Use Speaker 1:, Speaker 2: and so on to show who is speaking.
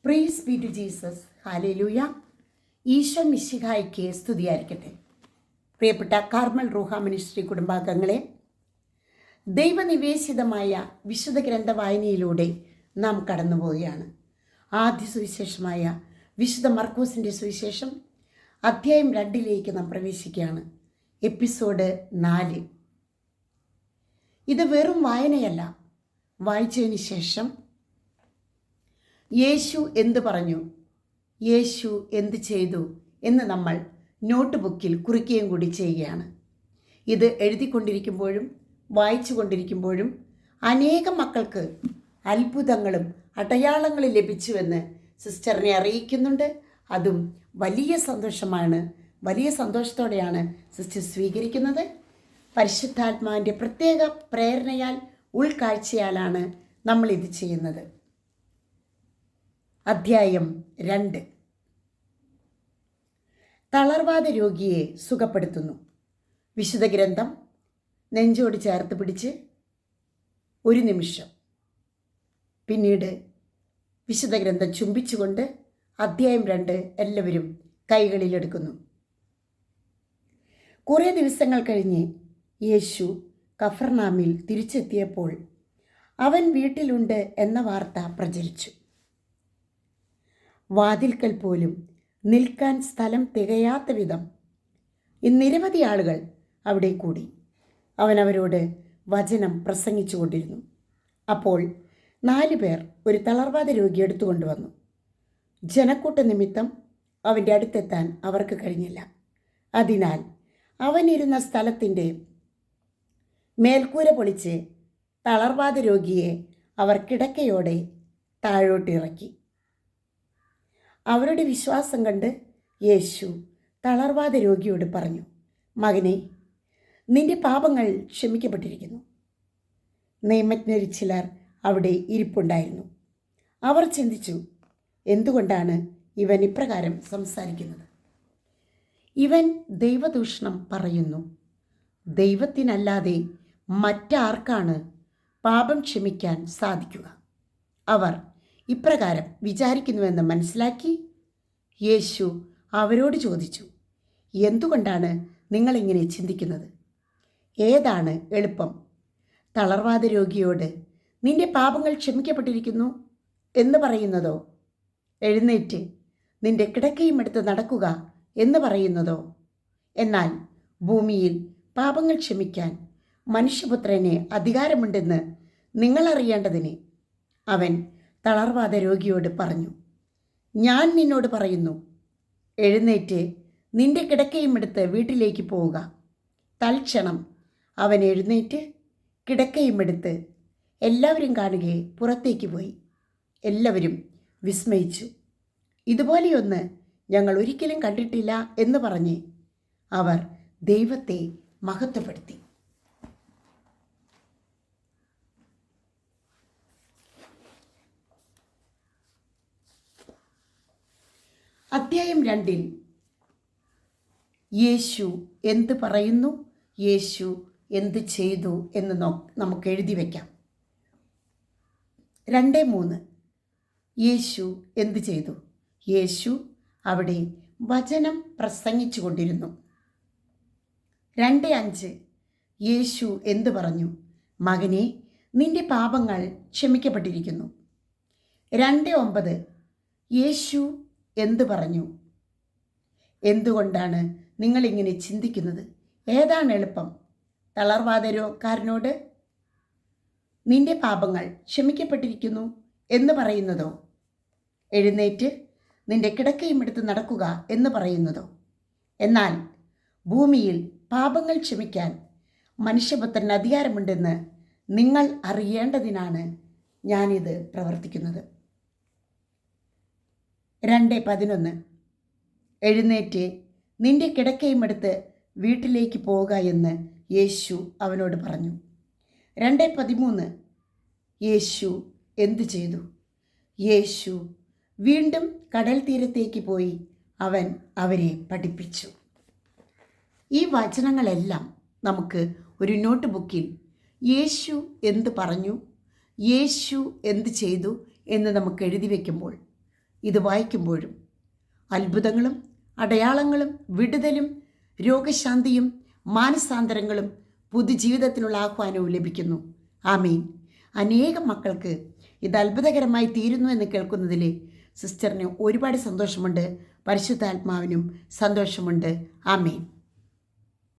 Speaker 1: Price be to Jesus. Hallelujah. Isho മിശിഹായ്ക്ക് സ്തുതിയായിരിക്കട്ടെ. പ്രിയപ്പെട്ട കാർമൽ റൂഹ മിനിസ്ട്രി കുടുംബാംഗങ്ങളെ, ദൈവനിവേശിതമായ വിശുദ്ധ ഗ്രന്ഥ വായനയിലൂടെ നാം കടന്നു പോവുകയാണ്. ആദ്യ സുവിശേഷമായ വിശുദ്ധ മർക്കോസിൻ്റെ സുവിശേഷം അധ്യായം 2 നാം പ്രവേശിക്കുകയാണ്. എപ്പിസോഡ് 4. ഇത് വെറും വായനയല്ല. വായിച്ചതിന് ശേഷം യേശു എന്ത് പറഞ്ഞു, യേശു എന്ത് ചെയ്തു എന്ന് നമ്മൾ നോട്ട് ബുക്കിൽ കുറിക്കുകയും കൂടി ചെയ്യുകയാണ്. ഇത് എഴുതിക്കൊണ്ടിരിക്കുമ്പോഴും വായിച്ചു കൊണ്ടിരിക്കുമ്പോഴും അനേകം മക്കൾക്ക് അത്ഭുതങ്ങളും അടയാളങ്ങളും ലഭിച്ചുവെന്ന് സിസ്റ്ററിനെ അറിയിക്കുന്നുണ്ട്. അതും വലിയ സന്തോഷമാണ്. വലിയ സന്തോഷത്തോടെയാണ് സിസ്റ്റർ സ്വീകരിക്കുന്നത്. പരിശുദ്ധാത്മാവിൻ്റെ പ്രത്യേക പ്രേരണയാൽ ഉൾക്കാഴ്ചയാലാണ് നമ്മളിത് ചെയ്യുന്നത്. അധ്യായം 2. തളർവാദ രോഗിയെ സുഖപ്പെടുത്തുന്നു. വിശുദ്ധ ഗ്രന്ഥം നെഞ്ചോട് ചേർത്ത് പിടിച്ച് ഒരു നിമിഷം, പിന്നീട് വിശുദ്ധ ഗ്രന്ഥം ചുംബിച്ചുകൊണ്ട് അധ്യായം 2 എല്ലാവരും കൈകളിലെടുക്കുന്നു. കുറേ ദിവസങ്ങൾ കഴിഞ്ഞ് യേശു കഫർനാമിൽ തിരിച്ചെത്തിയപ്പോൾ അവൻ വീട്ടിലുണ്ട് എന്ന വാർത്ത പ്രചരിച്ചു. വാതിൽക്കൽ പോലും നിൽക്കാൻ സ്ഥലം തികയാത്ത വിധം നിരവധി ആളുകൾ അവിടെ കൂടി. അവൻ അവരോട് വചനം പ്രസംഗിച്ചു കൊണ്ടിരുന്നു. അപ്പോൾ 4 പേർ ഒരു തളർവാദ രോഗി എടുത്തുകൊണ്ടുവന്നു. ജനക്കൂട്ട നിമിത്തം അവൻ്റെ അടുത്തെത്താൻ അവർക്ക് കഴിഞ്ഞില്ല. അതിനാൽ അവനിരുന്ന സ്ഥലത്തിൻ്റെ മേൽക്കൂര പൊളിച്ച് തളർവാദ രോഗിയെ അവർ കിടക്കയോടെ താഴോട്ടിറക്കി. അവരുടെ വിശ്വാസം കണ്ട് യേശു തളർവാദ രോഗിയോട് പറഞ്ഞു, മകനെ, നിന്റെ പാപങ്ങൾ ക്ഷമിക്കപ്പെട്ടിരിക്കുന്നു. നിയമജ്ഞരിൽ ചിലർ അവിടെ ഇരിപ്പുണ്ടായിരുന്നു. അവർ ചിന്തിച്ചു, എന്തുകൊണ്ടാണ് ഇവൻ ഇപ്രകാരം സംസാരിക്കുന്നത്? ഇവൻ ദൈവദൂഷണം പറയുന്നു. ദൈവത്തിനല്ലാതെ മറ്റാർക്കാണ് പാപം ക്ഷമിക്കാൻ സാധിക്കുക? അവർ ഇപ്രകാരം വിചാരിക്കുന്നുവെന്ന് മനസ്സിലാക്കി യേശു അവരോട് ചോദിച്ചു, എന്തുകൊണ്ടാണ് നിങ്ങളിങ്ങനെ ചിന്തിക്കുന്നത്? ഏതാണ് എളുപ്പം, തളർവാദ രോഗിയോട് നിന്റെ പാപങ്ങൾ ക്ഷമിക്കപ്പെട്ടിരിക്കുന്നു എന്ന് പറയുന്നതോ, എഴുന്നേറ്റ് നിന്റെ കിടക്കയും എടുത്ത് നടക്കുക എന്ന് പറയുന്നതോ? എന്നാൽ ഭൂമിയിൽ പാപങ്ങൾ ക്ഷമിക്കാൻ മനുഷ്യപുത്രന് അധികാരമുണ്ടെന്ന് നിങ്ങളറിയേണ്ടതിന് അവൻ തളർവാദ രോഗിയോട് പറഞ്ഞു, ഞാൻ നിന്നോട് പറയുന്നു, എഴുന്നേറ്റ് നിന്റെ കിടക്കയും എടുത്ത് വീട്ടിലേക്ക് പോവുക. തൽക്ഷണം അവൻ എഴുന്നേറ്റ് കിടക്കയും എടുത്ത് എല്ലാവരും കാണുകയെ പുറത്തേക്ക് പോയി. എല്ലാവരും വിസ്മയിച്ചു. ഇതുപോലെയൊന്ന് ഞങ്ങൾ ഒരിക്കലും കണ്ടിട്ടില്ല എന്ന് പറഞ്ഞ് അവർ ദൈവത്തെ മഹത്വപ്പെടുത്തി. അധ്യായം 2 യേശു എന്ത് പറയുന്നു, യേശു എന്ത് ചെയ്തു എന്ന് നമുക്ക് എഴുതി വയ്ക്കാം. 2:3 യേശു എന്ത് ചെയ്തു? യേശു അവിടെ വചനം പ്രസംഗിച്ചു കൊണ്ടിരുന്നു. 2:5 യേശു എന്ത് പറഞ്ഞു? മകനെ, നിന്റെ പാപങ്ങൾ ക്ഷമിക്കപ്പെട്ടിരിക്കുന്നു. 2:9 യേശു എന്ത് പറഞ്ഞു? എന്തുകൊണ്ടാണ് നിങ്ങളിങ്ങനെ ചിന്തിക്കുന്നത്? ഏതാണ് എളുപ്പം, തളർവാദക്കാരനോട് നിന്റെ പാപങ്ങൾ ക്ഷമിക്കപ്പെട്ടിരിക്കുന്നു എന്ന് പറയുന്നതോ, എഴുന്നേറ്റ് നിന്റെ കിടക്കയും എടുത്ത് നടക്കുക എന്ന് പറയുന്നതോ? എന്നാൽ ഭൂമിയിൽ പാപങ്ങൾ ക്ഷമിക്കാൻ മനുഷ്യപുത്രന് അധികാരമുണ്ടെന്ന് നിങ്ങൾ അറിയേണ്ടതിനാണ് ഞാനിത് പ്രവർത്തിക്കുന്നത്. 2:11 എഴുന്നേറ്റ് നിന്റെ കിടക്കയും എടുത്ത് വീട്ടിലേക്ക് പോവുക എന്ന് യേശു അവനോട് പറഞ്ഞു. 2:13 യേശു എന്തു ചെയ്തു? യേശു വീണ്ടും കടൽ തീരത്തേക്ക് പോയി അവൻ അവരെ പഠിപ്പിച്ചു. ഈ വചനങ്ങളെല്ലാം നമുക്ക് ഒരു നോട്ട് ബുക്കിൽ യേശു എന്ത് പറഞ്ഞു, യേശു എന്ത് ചെയ്തു എന്ന് നമുക്ക് എഴുതി വയ്ക്കുമ്പോൾ ഇത് വായിക്കുമ്പോഴും അത്ഭുതങ്ങളും അടയാളങ്ങളും വിടുതലും രോഗശാന്തിയും മാനസാന്തരങ്ങളും പുതുജീവിതത്തിനുള്ള ആഹ്വാനവും ലഭിക്കുന്നു. ആമീൻ. അനേകം മക്കൾക്ക് ഇത് അത്ഭുതകരമായി തീരുന്നു എന്ന് കേൾക്കുന്നതിൽ സിസ്റ്ററിന് ഒരുപാട് സന്തോഷമുണ്ട്. പരിശുദ്ധാത്മാവിനും സന്തോഷമുണ്ട്. ആമീൻ.